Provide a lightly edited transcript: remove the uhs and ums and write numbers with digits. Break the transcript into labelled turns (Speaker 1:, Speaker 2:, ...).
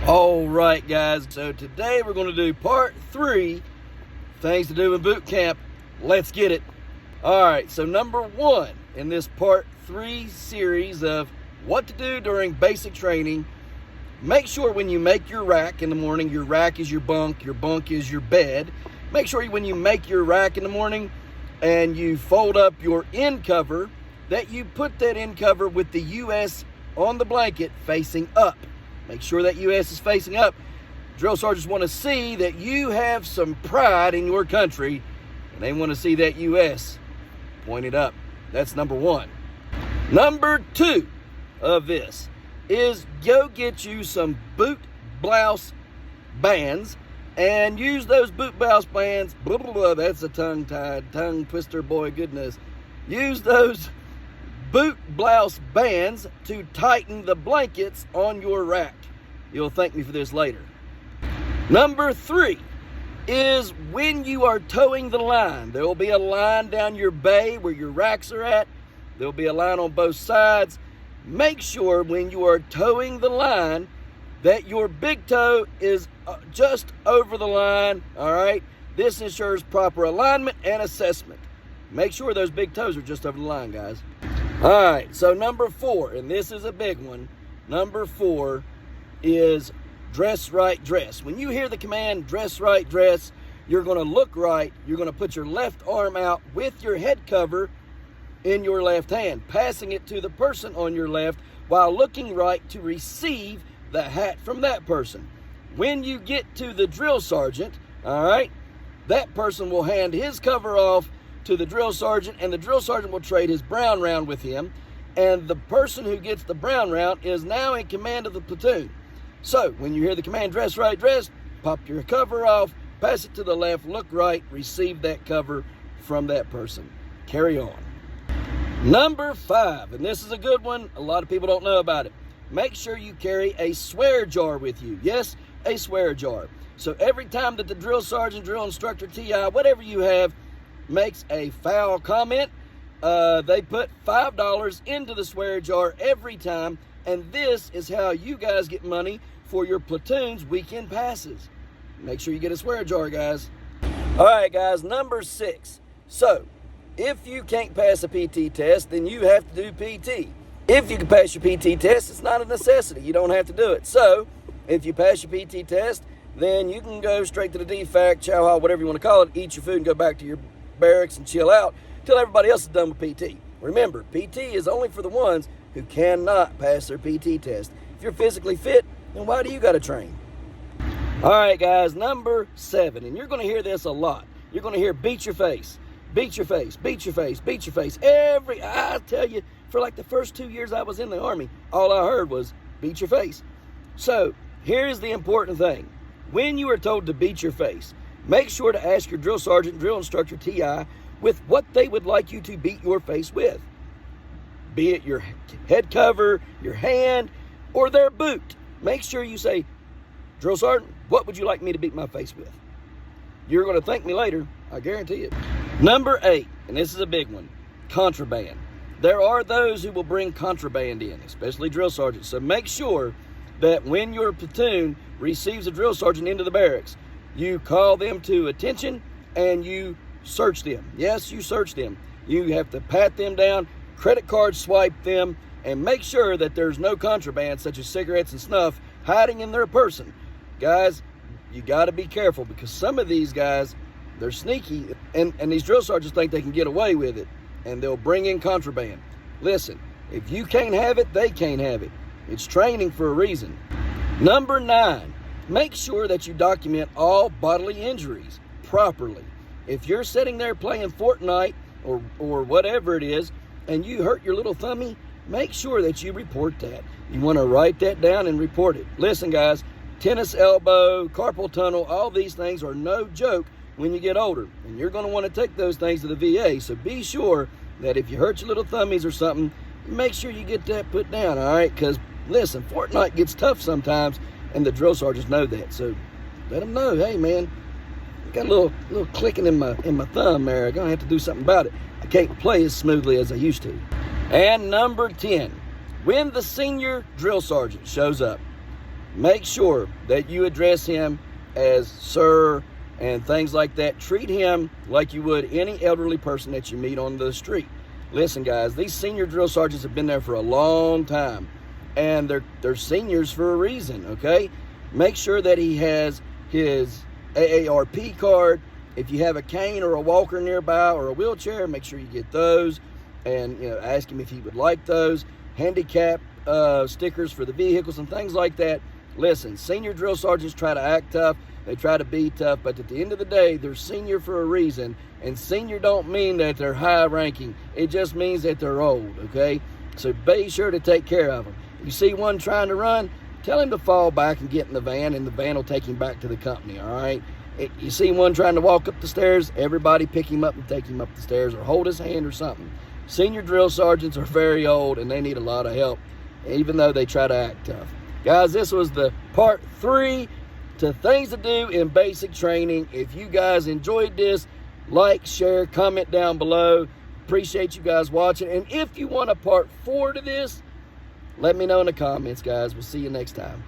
Speaker 1: All right, guys, so today we're going to do part 3, things to do in boot camp. Let's get it. All right, so number 1 in this part 3 series of what to do during basic training, make sure when you make your rack in the morning, your rack is your bunk is your bed. Make sure when you make your rack in the morning and you fold up your end cover, that you put that end cover with the US on the blanket facing up. Make sure that US is facing up. Drill sergeants want to see that you have some pride in your country, and they want to see that US pointed up. That's number 1. Number 2 of this is go get you some boot blouse bands and use those boot blouse bands. Blah, blah, blah, that's a tongue-tied, tongue twister, boy, goodness. Use those boot blouse bands to tighten the blankets on your rack. You'll thank me for this later. Number 3 is when you are towing the line. There will be a line down your bay where your racks are at. There will be a line on both sides. Make sure when you are towing the line that your big toe is just over the line, all right? This ensures proper alignment and assessment. Make sure those big toes are just over the line, guys. All right, so number 4, and this is a big one. Number 4 is dress right, dress. When you hear the command, dress right, dress, you're going to look right. You're going to put your left arm out with your head cover in your left hand, passing it to the person on your left while looking right to receive the hat from that person. When you get to the drill sergeant, all right, that person will hand his cover off to the drill sergeant, and the drill sergeant will trade his brown round with him, and the person who gets the brown round is now in command of the platoon. So when you hear the command, dress right, dress, pop your cover off, pass it to the left, look right, receive that cover from that person. Carry on. Number 5, and this is a good one. A lot of people don't know about it. Make sure you carry a swear jar with you. Yes, a swear jar. So every time that the drill sergeant, drill instructor, TI, whatever you have, makes a foul comment, they put $5 into the swear jar every time, and this is how you guys get money for your platoon's weekend passes. Make sure you get a swear jar, guys. All right, guys, number 6. So if you can't pass a PT test, then you have to do PT. If you can pass your PT test, it's not a necessity. You don't have to do it. So if you pass your PT test, then you can go straight to the DFAC, chow hall, whatever you want to call it, eat your food and go back to your barracks and chill out till everybody else is done with PT. Remember, PT is only for the ones who cannot pass their PT test. If you're physically fit, then why do you got to train? All right, guys, number 7, and you're going to hear this a lot. You're going to hear beat your face, beat your face, beat your face, beat your face. I tell you, for like the first 2 years I was in the Army, all I heard was beat your face. So here's the important thing. When you are told to beat your face, make sure to ask your drill sergeant, drill instructor, TI, with what they would like you to beat your face with. Be it your head cover, your hand, or their boot. Make sure you say, drill sergeant, what would you like me to beat my face with? You're going to thank me later, I guarantee it. Number 8, and this is a big one, contraband. There are those who will bring contraband in, especially drill sergeants. So make sure that when your platoon receives a drill sergeant into the barracks, you call them to attention and you search them. Yes, you search them. You have to pat them down, credit card swipe them, and make sure that there's no contraband such as cigarettes and snuff hiding in their person. Guys, you got to be careful because some of these guys, they're sneaky, and these drill sergeants think they can get away with it, and they'll bring in contraband. Listen, if you can't have it, they can't have it. It's training for a reason. Number 9, make sure that you document all bodily injuries properly. If you're sitting there playing Fortnite or whatever it is, and you hurt your little thummy, make sure that you report that. You want to write that down and report it. Listen, guys, tennis elbow, carpal tunnel, all these things are no joke when you get older. And you're going to want to take those things to the VA. So be sure that if you hurt your little thummies or something, make sure you get that put down, all right? Because, listen, Fortnite gets tough sometimes, and the drill sergeants know that. So let them know, hey, man, I got a little clicking in my thumb there. I'm going to have to do something about it. I can't play as smoothly as I used to. And number 10, when the senior drill sergeant shows up, make sure that you address him as sir and things like that. Treat him like you would any elderly person that you meet on the street. Listen, guys, these senior drill sergeants have been there for a long time, and they're seniors for a reason, okay? Make sure that he has his AARP card. If you have a cane or a walker nearby or a wheelchair, make sure you get those, and ask him if he would like those. Handicap stickers for the vehicles and things like that. Listen, senior drill sergeants try to act tough. They try to be tough, but at the end of the day, they're senior for a reason, and senior don't mean that they're high ranking. It just means that they're old, okay? So be sure to take care of them. If you see one trying to run, tell him to fall back and get in the van, and the van will take him back to the company, all right? You see one trying to walk up the stairs, everybody pick him up and take him up the stairs, or hold his hand or something. Senior drill sergeants are very old, and they need a lot of help, even though they try to act tough. Guys, this was the part 3 to things to do in basic training. If you guys enjoyed this, like, share, comment down below. Appreciate you guys watching. And if you want a part 4 to this, let me know in the comments, guys. We'll see you next time.